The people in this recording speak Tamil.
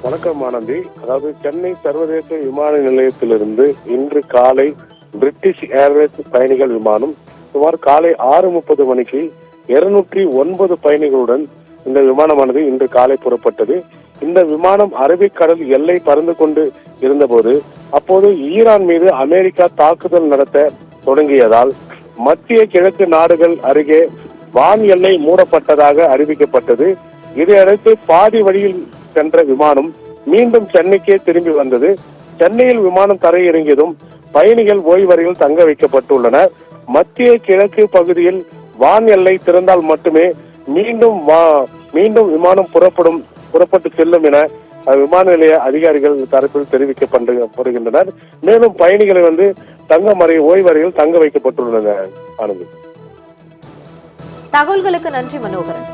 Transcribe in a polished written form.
வணக்கம் ஆனந்தி. அதாவது சென்னை சர்வதேச விமான நிலையத்திலிருந்து இன்று காலை பிரிட்டிஷ் ஏர்வேஸ் பயணிகள் விமானம் சுமார் காலை 6:30 மணிக்கு 209 பயணிகளுடன் இந்த விமானமானது இன்று காலை புறப்பட்டது. இந்த விமானம் அரபிக்கடல் எல்லை பறந்து கொண்டு இருந்தபோது அப்போது ஈரான் மீது அமெரிக்கா தாக்குதல் நடத்த தொடங்கியதால் மத்திய கிழக்கு நாடுகள் அருகே வான் எல்லை மூடப்பட்டதாக அறிவிக்கப்பட்டது. இதையடுத்து பாதி வழியில் சென்ற விமானம் மீண்டும் சென்னைக்கே திரும்பி வந்தது. சென்னையில் விமானம் தரையிறங்கியதும் பயணிகள் ஓய்வறையில் தங்க வைக்கப்பட்டுள்ளனர். மத்திய கிழக்கு பகுதியில் வான் எல்லை திறந்தால் மட்டுமே மீண்டும் விமானம் புறப்பட்டு செல்லும் என விமான நிலைய அதிகாரிகள் தரப்பில் தெரிவிக்கப்படுகின்றனர். மேலும் பயணிகளை ஓய்வறையில் தங்க வைக்கப்பட்டுள்ளனர். ஆனந்தி, தகவல்களுக்கு நன்றி மனோகரன்.